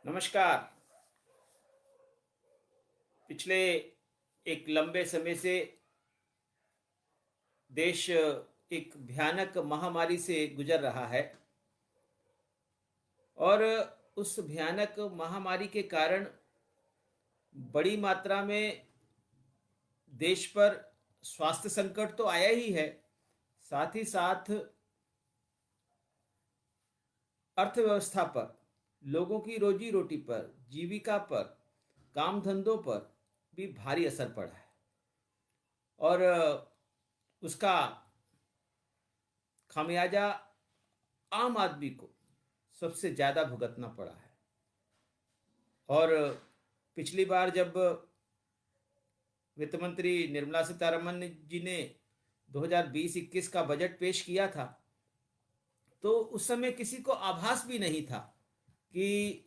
नमस्कार। पिछले एक लंबे समय से देश एक भयानक महामारी से गुजर रहा है और उस भयानक महामारी के कारण बड़ी मात्रा में देश पर स्वास्थ्य संकट तो आया ही है, साथ ही साथ अर्थव्यवस्था पर, लोगों की रोजी रोटी पर, जीविका पर, काम धंधों पर भी भारी असर पड़ा है और उसका खामियाजा आम आदमी को सबसे ज़्यादा भुगतना पड़ा है। और पिछली बार जब वित्त मंत्री निर्मला सीतारमण जी ने 2020-21 का बजट पेश किया था, तो उस समय किसी को आभास भी नहीं था कि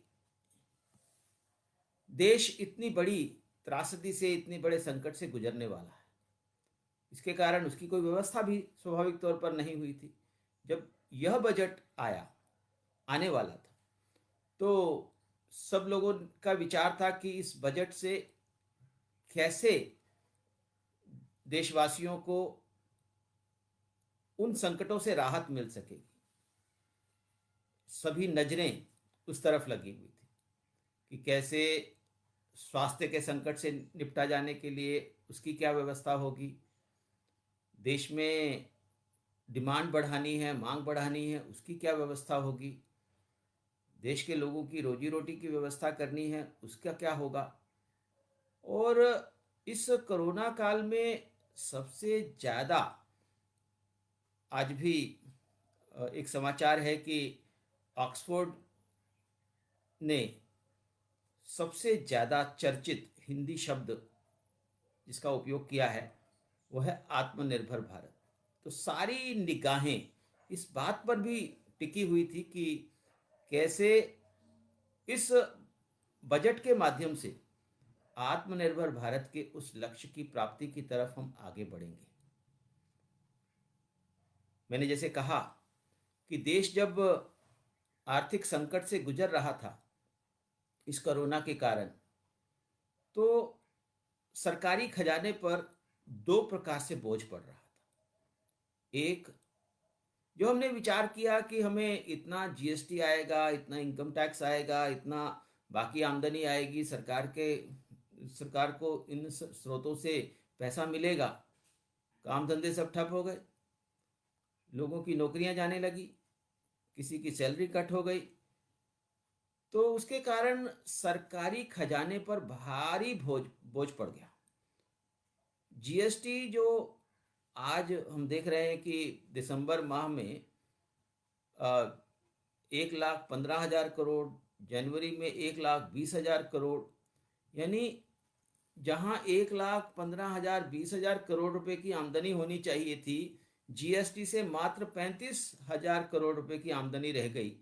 देश इतनी बड़ी त्रासदी से, इतने बड़े संकट से गुजरने वाला है। इसके कारण उसकी कोई व्यवस्था भी स्वाभाविक तौर पर नहीं हुई थी। जब यह बजट आने वाला था, तो सब लोगों का विचार था कि इस बजट से कैसे देशवासियों को उन संकटों से राहत मिल सकेगी। सभी नजरें उस तरफ लगी हुई थी कि कैसे स्वास्थ्य के संकट से निपटा जाने के लिए उसकी क्या व्यवस्था होगी। देश में डिमांड बढ़ानी है, मांग बढ़ानी है, उसकी क्या व्यवस्था होगी। देश के लोगों की रोजी रोटी की व्यवस्था करनी है, उसका क्या होगा। और इस कोरोना काल में सबसे ज़्यादा आज भी एक समाचार है कि ऑक्सफोर्ड ने सबसे ज़्यादा चर्चित हिंदी शब्द जिसका उपयोग किया है वो है आत्मनिर्भर भारत। तो सारी निगाहें इस बात पर भी टिकी हुई थी कि कैसे इस बजट के माध्यम से आत्मनिर्भर भारत के उस लक्ष्य की प्राप्ति की तरफ हम आगे बढ़ेंगे। मैंने जैसे कहा कि देश जब आर्थिक संकट से गुजर रहा था इस कोरोना के कारण, तो सरकारी खजाने पर दो प्रकार से बोझ पड़ रहा था। एक, जो हमने विचार किया कि हमें इतना जीएसटी आएगा, इतना इनकम टैक्स आएगा, इतना बाकी आमदनी आएगी, सरकार को इन स्रोतों से पैसा मिलेगा। काम धंधे सब ठप हो गए, लोगों की नौकरियां जाने लगी, किसी की सैलरी कट हो गई, तो उसके कारण सरकारी खजाने पर भारी बोझ पड़ गया। जीएसटी जो आज हम देख रहे हैं कि दिसंबर माह में 1,15,000 करोड़, जनवरी में 1,20,000 करोड़, यानी जहां 1,15,000-20,000 करोड़ रुपए की आमदनी होनी चाहिए थी, जीएसटी से मात्र 35,000 करोड़ रुपए की आमदनी रह गई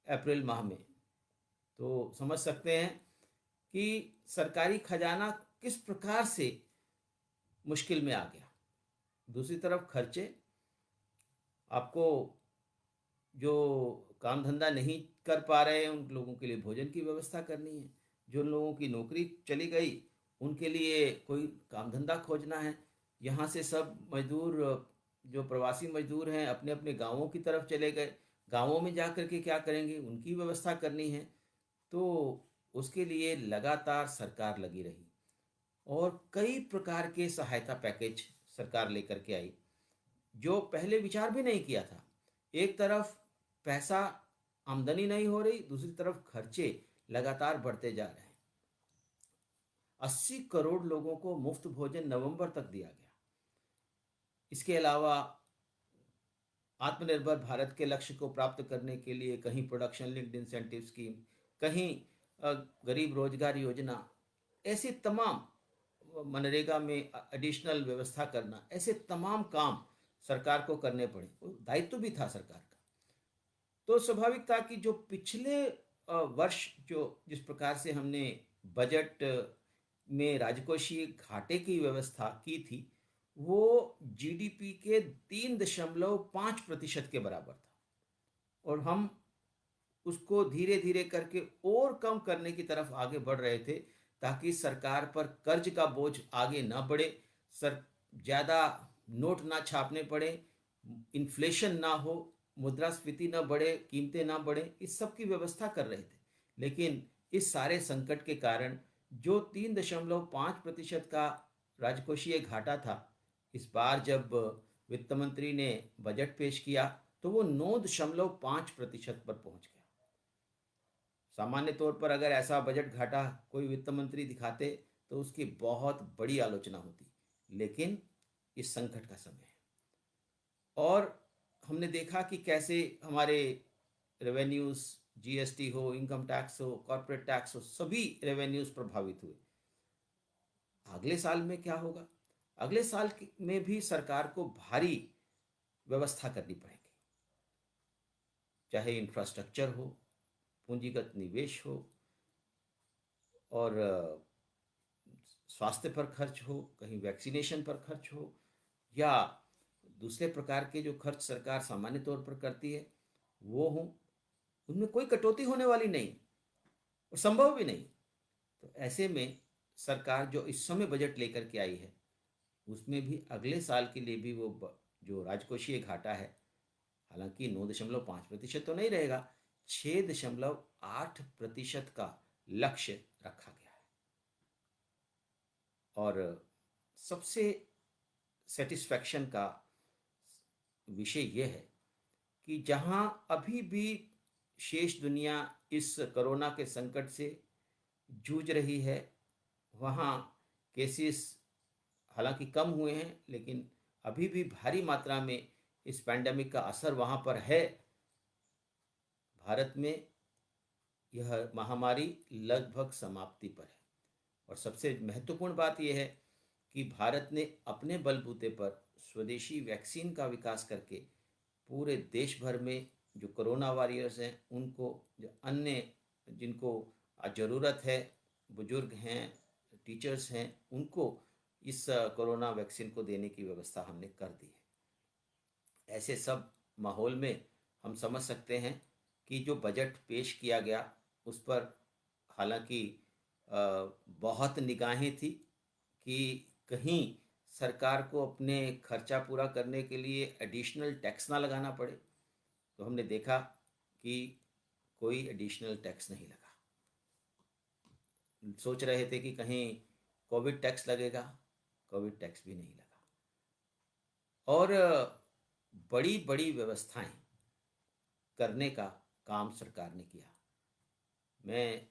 अप्रैल माह में। तो समझ सकते हैं कि सरकारी खजाना किस प्रकार से मुश्किल में आ गया। दूसरी तरफ खर्चे, आपको जो काम धंधा नहीं कर पा रहे हैं उन लोगों के लिए भोजन की व्यवस्था करनी है, जो लोगों की नौकरी चली गई उनके लिए कोई काम धंधा खोजना है। यहाँ से सब मजदूर, जो प्रवासी मजदूर हैं, अपने अपने गांवों की तरफ चले गए, गांवों में जा कर के क्या करेंगे, उनकी व्यवस्था करनी है। तो उसके लिए लगातार सरकार लगी रही और कई प्रकार के सहायता पैकेज सरकार लेकर के आई, जो पहले विचार भी नहीं किया था। एक तरफ पैसा आमदनी नहीं हो रही, दूसरी तरफ खर्चे लगातार बढ़ते जा रहे हैं। 80 करोड़ लोगों को मुफ्त भोजन नवंबर तक दिया गया। इसके अलावा आत्मनिर्भर भारत के लक्ष्य को प्राप्त करने के लिए कहीं प्रोडक्शन लिंक्ड इंसेंटिव स्कीम, कहीं गरीब रोजगार योजना, ऐसे तमाम, मनरेगा में एडिशनल व्यवस्था करना, ऐसे तमाम काम सरकार को करने पड़े। दायित्व भी था सरकार का। तो स्वाभाविक था कि जो पिछले वर्ष जो जिस प्रकार से हमने बजट में राजकोषीय घाटे की व्यवस्था की थी, वो जीडीपी के 3.5% के बराबर था और हम उसको धीरे धीरे करके और कम करने की तरफ आगे बढ़ रहे थे, ताकि सरकार पर कर्ज का बोझ आगे ना बढ़े, सर ज़्यादा नोट ना छापने पड़े, इन्फ्लेशन ना हो, मुद्रास्फीति ना बढ़े, कीमतें ना बढ़े, इस सब की व्यवस्था कर रहे थे। लेकिन इस सारे संकट के कारण जो 3.5% का राजकोषीय घाटा था, इस बार जब वित्त मंत्री ने बजट पेश किया तो वो 9.5% पर पहुंच गया। सामान्य तौर पर अगर ऐसा बजट घाटा कोई वित्त मंत्री दिखाते तो उसकी बहुत बड़ी आलोचना होती, लेकिन इस संकट का समय है। और हमने देखा कि कैसे हमारे रेवेन्यूज, जीएसटी हो, इनकम टैक्स हो, कॉर्पोरेट टैक्स हो, सभी रेवेन्यूज प्रभावित हुए। अगले साल में क्या होगा? अगले साल में भी सरकार को भारी व्यवस्था करनी पड़ेगी, चाहे इंफ्रास्ट्रक्चर हो, पूंजीगत निवेश हो, और स्वास्थ्य पर खर्च हो, कहीं वैक्सीनेशन पर खर्च हो, या दूसरे प्रकार के जो खर्च सरकार सामान्य तौर पर करती है वो हो, उनमें कोई कटौती होने वाली नहीं और संभव भी नहीं। तो ऐसे में सरकार जो इस समय बजट लेकर के आई है, उसमें भी अगले साल के लिए भी वो जो राजकोषीय घाटा है, हालांकि 9.5% तो नहीं रहेगा, 6.8% का लक्ष्य रखा गया है। और सबसे सेटिस्फैक्शन का विषय यह है कि जहां अभी भी शेष दुनिया इस कोरोना के संकट से जूझ रही है, वहाँ केसेस हालांकि कम हुए हैं, लेकिन अभी भी भारी मात्रा में इस पैंडेमिक का असर वहाँ पर है। भारत में यह महामारी लगभग समाप्ति पर है। और सबसे महत्वपूर्ण बात यह है कि भारत ने अपने बलबूते पर स्वदेशी वैक्सीन का विकास करके पूरे देश भर में जो कोरोना वॉरियर्स हैं उनको, जो अन्य जिनको ज़रूरत है, बुजुर्ग हैं, टीचर्स हैं, उनको इस कोरोना वैक्सीन को देने की व्यवस्था हमने कर दी है। ऐसे सब माहौल में हम समझ सकते हैं कि जो बजट पेश किया गया उस पर हालांकि बहुत निगाहें थी कि कहीं सरकार को अपने खर्चा पूरा करने के लिए एडिशनल टैक्स ना लगाना पड़े। तो हमने देखा कि कोई एडिशनल टैक्स नहीं लगा। सोच रहे थे कि कहीं कोविड टैक्स लगेगा, कोविड टैक्स भी नहीं लगा। और बड़ी बड़ी व्यवस्थाएं करने का काम सरकार ने किया। मैं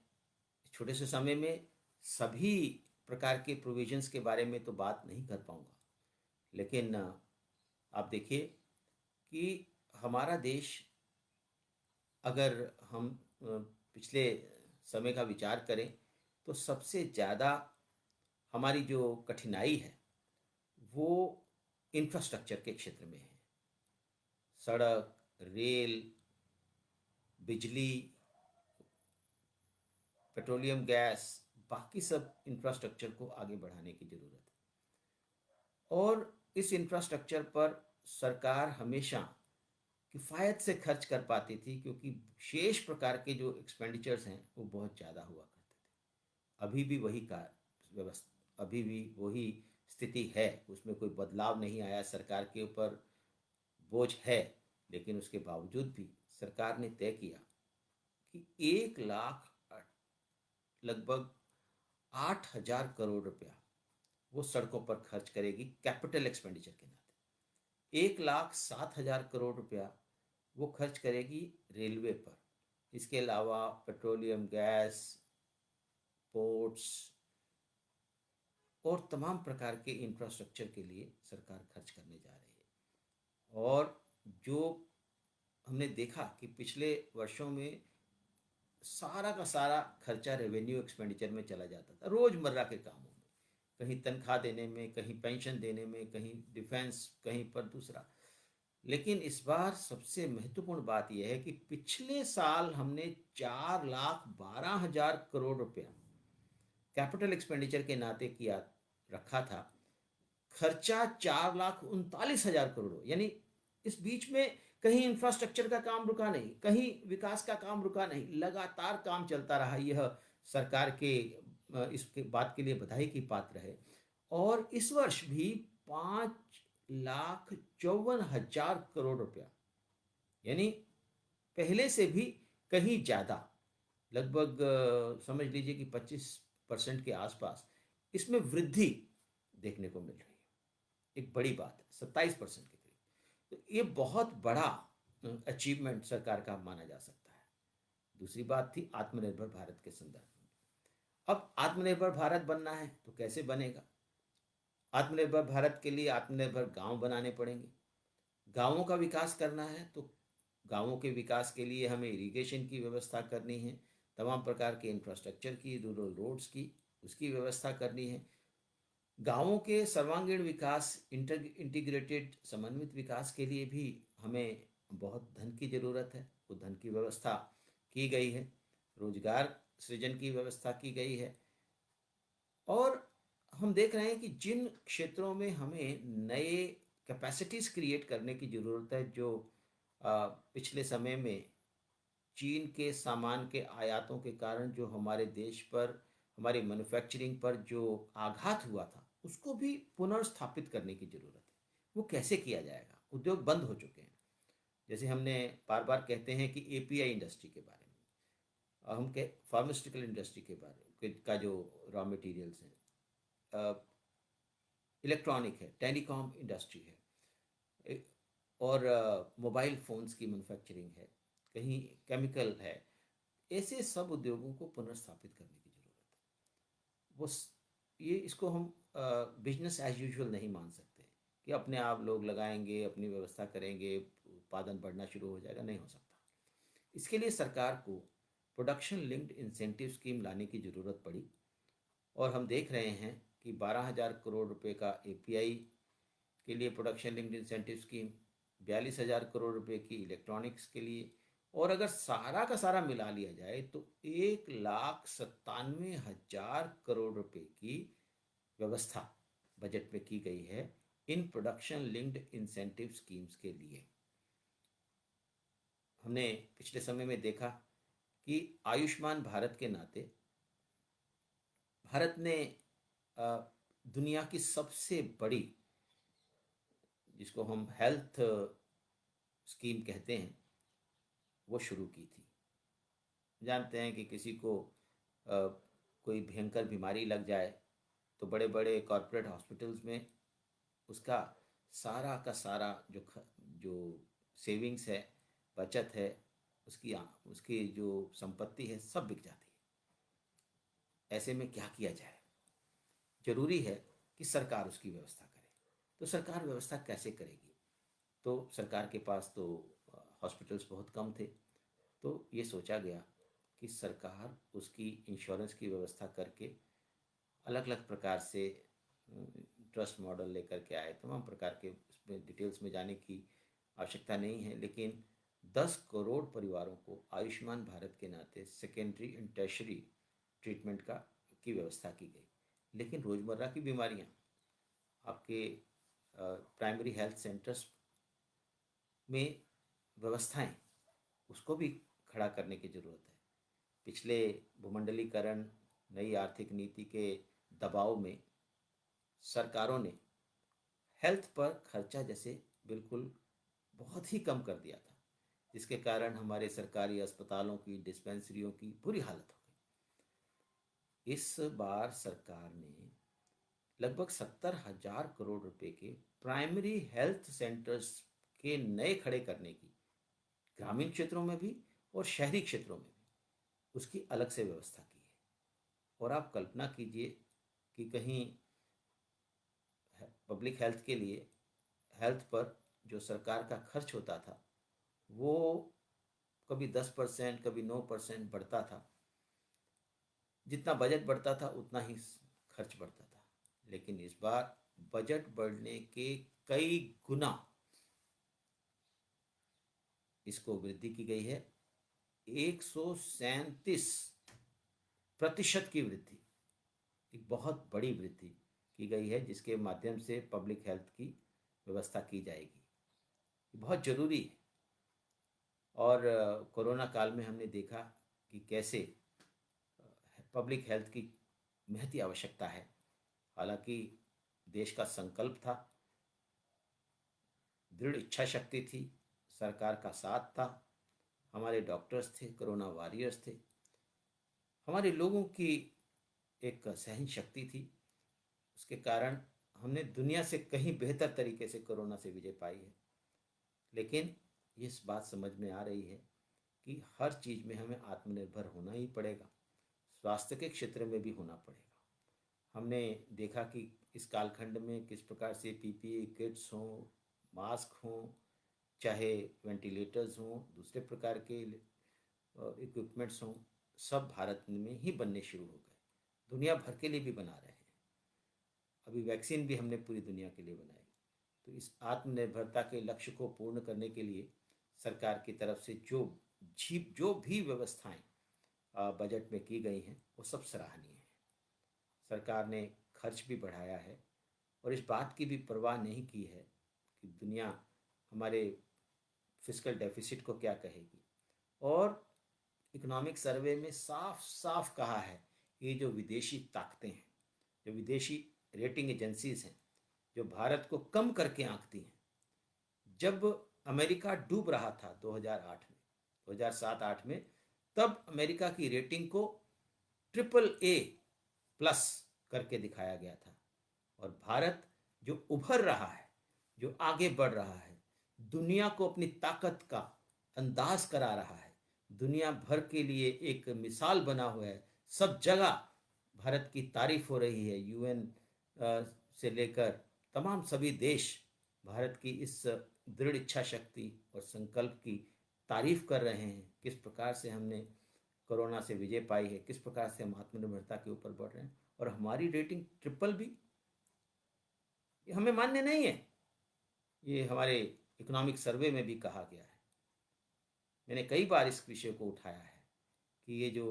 छोटे से समय में सभी प्रकार के प्रोविजंस के बारे में तो बात नहीं कर पाऊंगा, लेकिन आप देखिए कि हमारा देश, अगर हम पिछले समय का विचार करें तो सबसे ज़्यादा हमारी जो कठिनाई है वो इंफ्रास्ट्रक्चर के क्षेत्र में है। सड़क, रेल, बिजली, पेट्रोलियम गैस, बाकी सब इंफ्रास्ट्रक्चर को आगे बढ़ाने की ज़रूरत है। और इस इंफ्रास्ट्रक्चर पर सरकार हमेशा किफ़ायत से खर्च कर पाती थी, क्योंकि शेष प्रकार के जो एक्सपेंडिचर्स हैं वो बहुत ज़्यादा हुआ करते थे। अभी भी वही का व्यवस्था, अभी भी वही स्थिति है, उसमें कोई बदलाव नहीं आया। सरकार के ऊपर बोझ है, लेकिन उसके बावजूद भी सरकार ने तय किया कि 1 लाख लगभग 8,000 करोड़ रुपया वो सड़कों पर खर्च करेगी कैपिटल एक्सपेंडिचर के नाते। 1,07,000 करोड़ रुपया वो खर्च करेगी रेलवे पर। इसके अलावा पेट्रोलियम गैस, पोर्ट्स और तमाम प्रकार के इंफ्रास्ट्रक्चर के लिए सरकार खर्च करने जा रही है। और जो हमने देखा कि पिछले वर्षों में सारा का सारा खर्चा रेवेन्यू एक्सपेंडिचर में चला जाता था, रोज़मर्रा के कामों में, कहीं तनख्वाह देने में, कहीं पेंशन देने में, कहीं डिफेंस, कहीं पर दूसरा। लेकिन इस बार सबसे महत्वपूर्ण बात यह है कि पिछले साल हमने 4,12,000 करोड़ रुपया कैपिटल एक्सपेंडिचर के नाते किया रखा था। खर्चा 4,39,000 करोड़, यानी इस बीच में कहीं इंफ्रास्ट्रक्चर का काम रुका नहीं, कहीं विकास का काम रुका नहीं, लगातार काम चलता रहा। यह सरकार के इसके बात के लिए बधाई की पात्र है। और इस वर्ष भी 5,54,000 करोड़ रुपया, यानी पहले से भी कहीं ज्यादा, लगभग समझ लीजिए कि 25% के आसपास इसमें वृद्धि देखने को मिल रही है। एक बड़ी बात है, 27% के करीब। तो ये बहुत बड़ा अचीवमेंट सरकार का माना जा सकता है। दूसरी बात थी आत्मनिर्भर भारत के संदर्भ में। अब आत्मनिर्भर भारत बनना है तो कैसे बनेगा? आत्मनिर्भर भारत के लिए आत्मनिर्भर गांव बनाने पड़ेंगे। गांवों का विकास करना है तो गांवों के विकास के लिए हमें इरिगेशन की व्यवस्था करनी है, तमाम प्रकार के इंफ्रास्ट्रक्चर की, रूरल रोड्स की, उसकी व्यवस्था करनी है। गांवों के सर्वांगीण विकास, इंटीग्रेटेड समन्वित विकास के लिए भी हमें बहुत धन की ज़रूरत है। वो धन की व्यवस्था की गई है, रोजगार सृजन की व्यवस्था की गई है। और हम देख रहे हैं कि जिन क्षेत्रों में हमें नए कैपेसिटीज़ क्रिएट करने की ज़रूरत है, जो पिछले समय में चीन के सामान के आयातों के कारण जो हमारे देश पर, हमारी मैन्युफैक्चरिंग पर जो आघात हुआ था, उसको भी पुनर्स्थापित करने की ज़रूरत है। वो कैसे किया जाएगा? उद्योग बंद हो चुके हैं। जैसे हमने बार बार कहते हैं कि एपीआई इंडस्ट्री के बारे में, हम कह फार्मास्यूटिकल इंडस्ट्री के बारे में का जो रॉ मटेरियल्स हैं, इलेक्ट्रॉनिक है, टेलीकॉम इंडस्ट्री है, और मोबाइल फ़ोन्स की मैन्युफैक्चरिंग है, कहीं केमिकल है। ऐसे सब उद्योगों को पुनर्स्थापित करने की ज़रूरत है। ये इसको हम बिजनेस एज यूजुअल नहीं मान सकते कि अपने आप लोग लगाएंगे, अपनी व्यवस्था करेंगे, उत्पादन बढ़ना शुरू हो जाएगा। नहीं हो सकता। इसके लिए सरकार को प्रोडक्शन लिंक्ड इंसेंटिव स्कीम लाने की ज़रूरत पड़ी। और हम देख रहे हैं कि 12,000 करोड़ रुपए का एपीआई के लिए production linked incentive scheme, 42,000 crore रुपए की इलेक्ट्रॉनिक्स के लिए, और अगर सारा का सारा मिला लिया जाए तो 1,97,000 करोड़ रुपए की व्यवस्था बजट में की गई है in production linked incentive schemes के लिए। हमने पिछले समय में देखा कि आयुष्मान भारत के नाते भारत ने दुनिया की सबसे बड़ी, जिसको हम हेल्थ स्कीम कहते हैं, वो शुरू की थी। जानते हैं कि किसी को कोई भयंकर बीमारी लग जाए तो बड़े बड़े कॉरपोरेट हॉस्पिटल्स में उसका सारा का सारा जो सेविंग्स है, बचत है, उसकी जो संपत्ति है, सब बिक जाती है। ऐसे में क्या किया जाए? जरूरी है कि सरकार उसकी व्यवस्था करे। तो सरकार व्यवस्था कैसे करेगी? तो सरकार के पास तो हॉस्पिटल्स बहुत कम थे, तो ये सोचा गया कि सरकार उसकी इंश्योरेंस की व्यवस्था करके अलग अलग प्रकार से ट्रस्ट मॉडल लेकर के आए। तमाम प्रकार के उसमें डिटेल्स में जाने की आवश्यकता नहीं है, लेकिन 10 करोड़ परिवारों को आयुष्मान भारत के नाते सेकेंडरी एंड टर्शरी ट्रीटमेंट की व्यवस्था की गई। लेकिन रोज़मर्रा की बीमारियां, आपके प्राइमरी हेल्थ सेंटर्स में व्यवस्थाएं, उसको भी खड़ा करने की ज़रूरत है। पिछले भूमंडलीकरण, नई आर्थिक नीति के दबाव में सरकारों ने हेल्थ पर खर्चा जैसे बिल्कुल बहुत ही कम कर दिया था, जिसके कारण हमारे सरकारी अस्पतालों की, डिस्पेंसरियों की बुरी हालत हो गई। इस बार सरकार ने लगभग 70,000 करोड़ रुपए के प्राइमरी हेल्थ सेंटर्स के नए खड़े करने की, ग्रामीण क्षेत्रों में भी और शहरी क्षेत्रों में भी, उसकी अलग से व्यवस्था की है। और आप कल्पना कीजिए कि कहीं पब्लिक हेल्थ के लिए, हेल्थ पर जो सरकार का खर्च होता था, वो कभी 10%, कभी 9% बढ़ता था। जितना बजट बढ़ता था उतना ही खर्च बढ़ता था। लेकिन इस बार बजट बढ़ने के कई गुना इसको वृद्धि की गई है। 137% की वृद्धि, एक बहुत बड़ी वृद्धि की गई है, जिसके माध्यम से पब्लिक हेल्थ की व्यवस्था की जाएगी। बहुत ज़रूरी है। और कोरोना काल में हमने देखा कि कैसे पब्लिक हेल्थ की महती आवश्यकता है। हालांकि देश का संकल्प था, दृढ़ इच्छा शक्ति थी, सरकार का साथ था, हमारे डॉक्टर्स थे, कोरोना वॉरियर्स थे, हमारे लोगों की एक सहन शक्ति थी। उसके कारण हमने दुनिया से कहीं बेहतर तरीके से कोरोना से विजय पाई है। लेकिन इस बात समझ में आ रही है कि हर चीज़ में हमें आत्मनिर्भर होना ही पड़ेगा, स्वास्थ्य के क्षेत्र में भी होना पड़ेगा। हमने देखा कि इस कालखंड में किस प्रकार से पीपीई किट्स हों, मास्क हों, चाहे वेंटिलेटर्स हों, दूसरे प्रकार के इक्विपमेंट्स हों, सब भारत में ही बनने शुरू हो गए, दुनिया भर के लिए भी बना रहे हैं। अभी वैक्सीन भी हमने पूरी दुनिया के लिए बनाई। तो इस आत्मनिर्भरता के लक्ष्य को पूर्ण करने के लिए सरकार की तरफ से जो भी व्यवस्थाएं बजट में की गई हैं वो सब सराहनीय है। सरकार ने खर्च भी बढ़ाया है और इस बात की भी परवाह नहीं की है कि दुनिया हमारे फिस्कल डेफिसिट को क्या कहेगी। और इकोनॉमिक सर्वे में साफ साफ कहा है कि ये जो विदेशी ताकतें हैं, जो विदेशी रेटिंग एजेंसीज हैं, जो भारत को कम करके आंकती हैं, जब अमेरिका डूब रहा था 2008 में, 2007-8 में, तब अमेरिका की रेटिंग को AAA+ करके दिखाया गया था। और भारत जो उभर रहा है, जो आगे बढ़ रहा है, दुनिया को अपनी ताकत का अंदाज करा रहा है, दुनिया भर के लिए एक मिसाल बना हुआ है, सब जगह भारत की तारीफ हो रही है। यूएन से लेकर तमाम सभी देश भारत की इस दृढ़ इच्छा शक्ति और संकल्प की तारीफ कर रहे हैं। किस प्रकार से हमने कोरोना से विजय पाई है, किस प्रकार से हम आत्मनिर्भरता के ऊपर बढ़ रहे हैं, और हमारी रेटिंग BBB, ये हमें मान्य नहीं है। ये हमारे इकोनॉमिक सर्वे में भी कहा गया है। मैंने कई बार इस विषय को उठाया है कि ये जो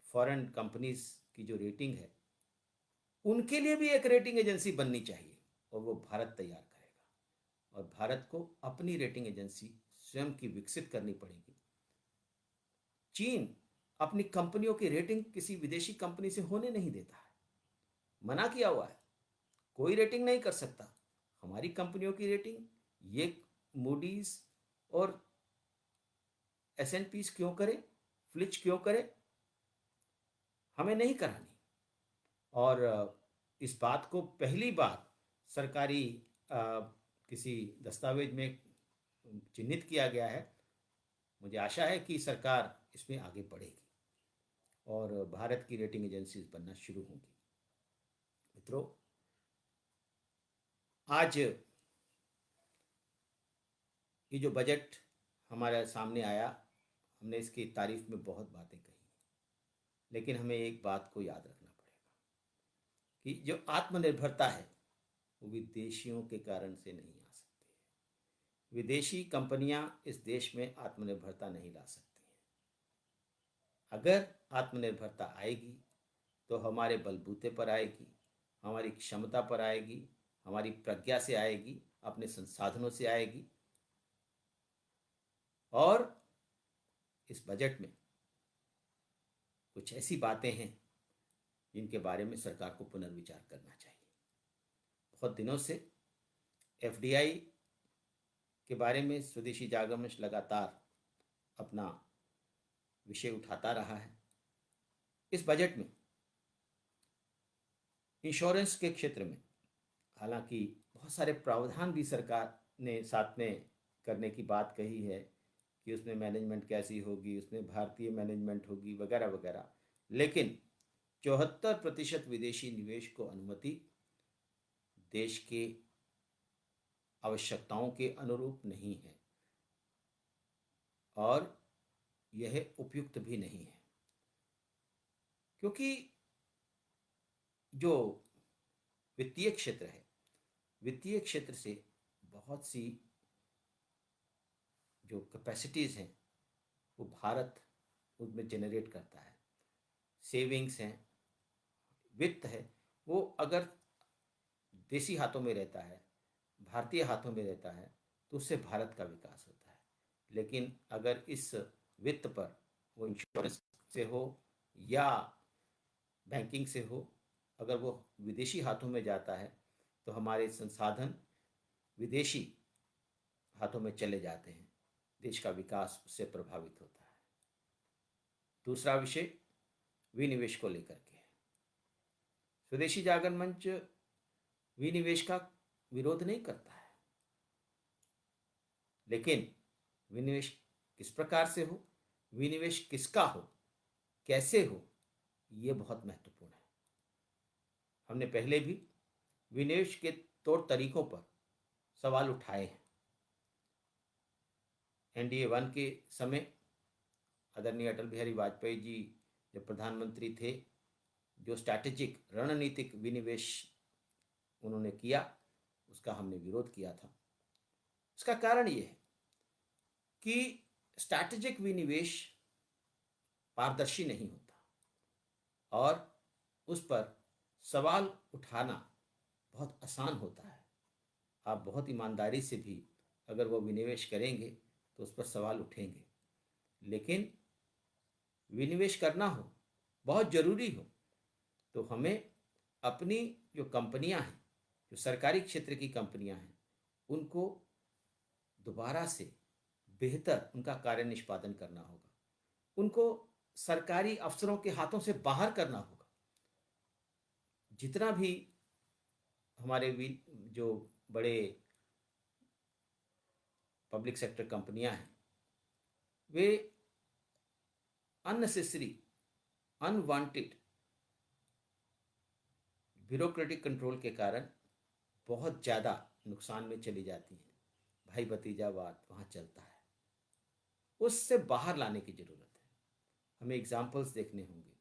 फॉरेन कंपनीज की जो रेटिंग है, उनके लिए भी एक रेटिंग एजेंसी बननी चाहिए और वो भारत तैयार करेगा। और भारत को अपनी रेटिंग एजेंसी स्वयं की विकसित करनी पड़ेगी। चीन अपनी कंपनियों की रेटिंग किसी विदेशी कंपनी से होने नहीं देता है, मना किया हुआ है, कोई रेटिंग नहीं कर सकता। हमारी कंपनियों की रेटिंग ये मूडीज और S&P क्यों करे, फ्लिच क्यों करे, हमें नहीं करानी। और इस बात को पहली बार सरकारी किसी दस्तावेज में चिन्हित किया गया है। मुझे आशा है कि सरकार इसमें आगे बढ़ेगी और भारत की रेटिंग एजेंसीज बनना शुरू होंगी। मित्रों, आज ये जो बजट हमारे सामने आया, हमने इसकी तारीफ में बहुत बातें कही, लेकिन हमें एक बात को याद रखना पड़ेगा कि जो आत्मनिर्भरता है वो विदेशियों के कारण से नहीं आ सकती है। विदेशी कंपनियां इस देश में आत्मनिर्भरता नहीं ला सकती हैं। अगर आत्मनिर्भरता आएगी तो हमारे बलबूते पर आएगी, हमारी क्षमता पर आएगी, हमारी प्रज्ञा से आएगी, अपने संसाधनों से आएगी। और इस बजट में कुछ ऐसी बातें हैं जिनके बारे में सरकार को पुनर्विचार करना चाहिए। बहुत दिनों से FDI के बारे में स्वदेशी जागरण मंच लगातार अपना विषय उठाता रहा है। इस बजट में इंश्योरेंस के क्षेत्र में हालांकि बहुत सारे प्रावधान भी सरकार ने साथ में करने की बात कही है कि उसमें मैनेजमेंट कैसी होगी, उसमें भारतीय मैनेजमेंट होगी, वगैरह वगैरह, लेकिन 74% विदेशी निवेश को अनुमति देश के आवश्यकताओं के अनुरूप नहीं है और यह उपयुक्त भी नहीं है, क्योंकि जो वित्तीय क्षेत्र है, वित्तीय क्षेत्र से बहुत सी जो कैपेसिटीज़ हैं वो भारत उसमें जनरेट करता है। सेविंग्स हैं, वित्त है, वो अगर देसी हाथों में रहता है, भारतीय हाथों में रहता है, तो उससे भारत का विकास होता है। लेकिन अगर इस वित्त पर वो इंश्योरेंस से हो या बैंकिंग से हो, अगर वो विदेशी हाथों में जाता है तो हमारे संसाधन विदेशी हाथों में चले जाते हैं, देश का विकास उससे प्रभावित होता है। दूसरा विषय विनिवेश को लेकर के है। स्वदेशी जागरण मंच विनिवेश का विरोध नहीं करता है, लेकिन विनिवेश किस प्रकार से हो, विनिवेश किसका हो, कैसे हो, ये बहुत महत्वपूर्ण है। हमने पहले भी विनिवेश के तौर तरीकों पर सवाल उठाए हैं। एनडीए 1 के समय आदरणीय अटल बिहारी वाजपेयी जी जब प्रधानमंत्री थे, जो स्ट्रैटेजिक रणनीतिक विनिवेश उन्होंने किया, उसका हमने विरोध किया था। उसका कारण ये है कि स्ट्रैटेजिक विनिवेश पारदर्शी नहीं होता और उस पर सवाल उठाना बहुत आसान होता है। आप बहुत ईमानदारी से भी अगर वो विनिवेश करेंगे तो उस पर सवाल उठेंगे, लेकिन विनिवेश करना हो, बहुत ज़रूरी हो, तो हमें अपनी जो कंपनियां हैं, जो सरकारी क्षेत्र की कंपनियां हैं, उनको दोबारा से बेहतर उनका कार्य निष्पादन करना होगा, उनको सरकारी अफसरों के हाथों से बाहर करना होगा। जितना भी हमारे जो बड़े पब्लिक सेक्टर कंपनियां हैं, वे अननेसेसरी अनवांटेड ब्यूरोक्रेटिक कंट्रोल के कारण बहुत ज़्यादा नुकसान में चली जाती हैं। भाई भतीजावाद वहाँ चलता है, उससे बाहर लाने की ज़रूरत है। हमें एग्जाम्पल्स देखने होंगे,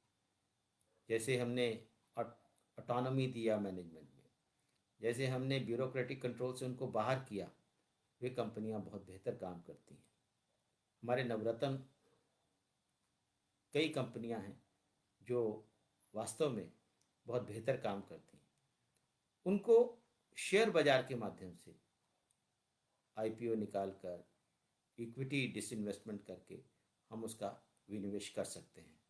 जैसे हमने ऑटोनॉमी दिया मैनेजमेंट में, जैसे हमने ब्यूरोक्रेटिक कंट्रोल से उनको बाहर किया, वे कंपनियां बहुत बेहतर काम करती हैं। हमारे नवरत्न कई कंपनियां हैं जो वास्तव में बहुत बेहतर काम करती हैं। उनको शेयर बाजार के माध्यम से आईपीओ निकालकर इक्विटी डिसइन्वेस्टमेंट करके हम उसका विनिवेश कर सकते हैं।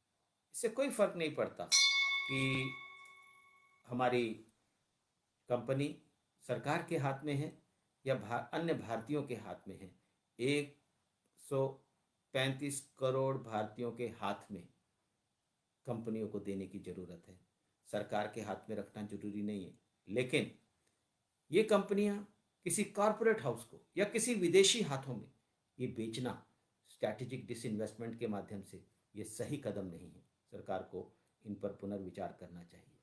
इससे कोई फर्क नहीं पड़ता कि हमारी कंपनी सरकार के हाथ में है या अन्य भारतीयों के हाथ में है। 135 करोड़ भारतीयों के हाथ में कंपनियों को देने की ज़रूरत है, सरकार के हाथ में रखना जरूरी नहीं है। लेकिन ये कंपनियां किसी कॉरपोरेट हाउस को या किसी विदेशी हाथों में ये बेचना स्ट्रैटेजिक डिसइन्वेस्टमेंट के माध्यम से, ये सही कदम नहीं है। सरकार को इन पर पुनर्विचार करना चाहिए।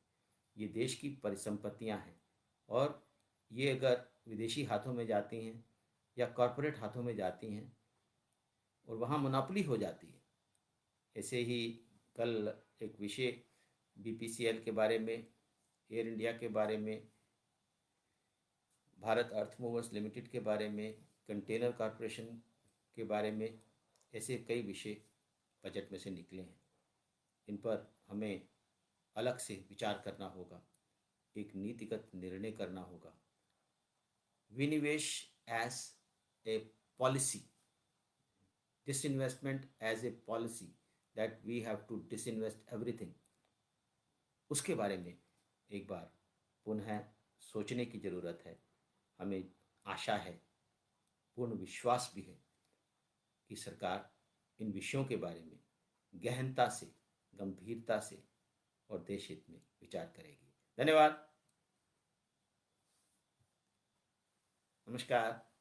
ये देश की परिसंपत्तियां हैं और ये अगर विदेशी हाथों में जाती हैं या कॉरपोरेट हाथों में जाती हैं और वहाँ मोनोपोली हो जाती है। ऐसे ही कल एक विषय बीपीसीएल के बारे में, एयर इंडिया के बारे में, भारत अर्थ मूवर्स लिमिटेड के बारे में, कंटेनर कॉरपोरेशन के बारे में, ऐसे कई विषय बजट में से निकले हैं। इन पर हमें अलग से विचार करना होगा, एक नीतिगत निर्णय करना होगा। विनिवेश as a policy, disinvestment as a policy, that we have to disinvest everything, उसके बारे में एक बार पुनः सोचने की ज़रूरत है। हमें आशा है, पूर्ण विश्वास भी है कि सरकार इन विषयों के बारे में गहनता से, गंभीरता से और देश हित में विचार करेगी। धन्यवाद। नमस्कार।